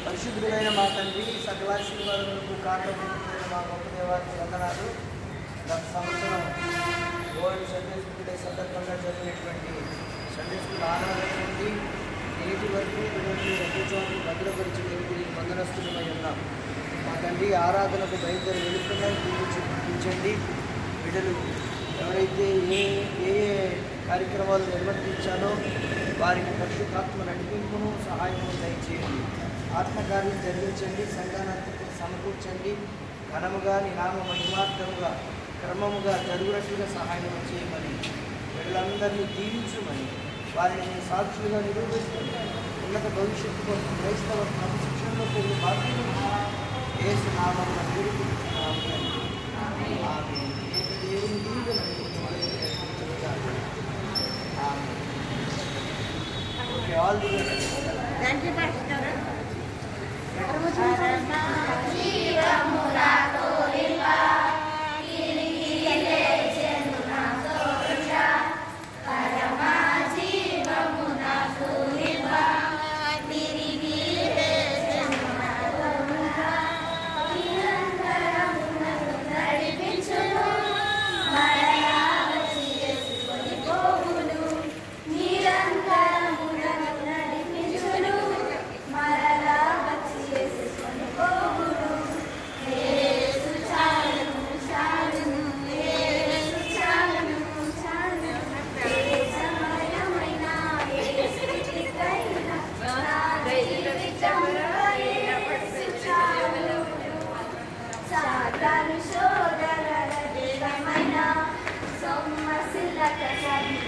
పరిశుద్ధుడైన మా తండ్రి సకలాశీర్వాదములకు కారణమైన మా గొప్ప దేవానికి వందనాలు. గత సంవత్సరం వరల్డ్ సండే స్కూల్ డే సందర్భంగా జరిగినటువంటి సండే స్కూల్ ఆరాధన నుండి నేటి వరకు ప్రభుత్వాన్ని భద్రపరిచి వందనస్తులమై ఉన్నాం. మా తండ్రి ఆరాధనకు బయలుదేరి వెళుతున్నాం. చూపించండి బిడ్డలు ఎవరైతే ఏ ఏ కార్యక్రమాలు నిర్వర్తించాలో వారికి పరిశుద్ధాత్మ నడిపింపును సహాయము దయచేయండి. ఆత్మకార్యం జరిగించండి. సంఘాన్ని సమకూర్చండి. ఘనముగా నీ నామ మహిమార్థముగా క్రమముగా జరుగునట్లుగా సహాయం చేయమని వీళ్ళందరినీ దీవించమని వారిని సాక్షులుగా నిరూపిస్తున్న ఉన్నత భవిష్యత్తు కోసం క్రైస్తవ క్రమశిక్షణలో కొన్ని బాధ్యతలు యేసు నామమున నిరూపిస్తున్నాము. దేవుని దీవెనలు all the thank you pastor Show the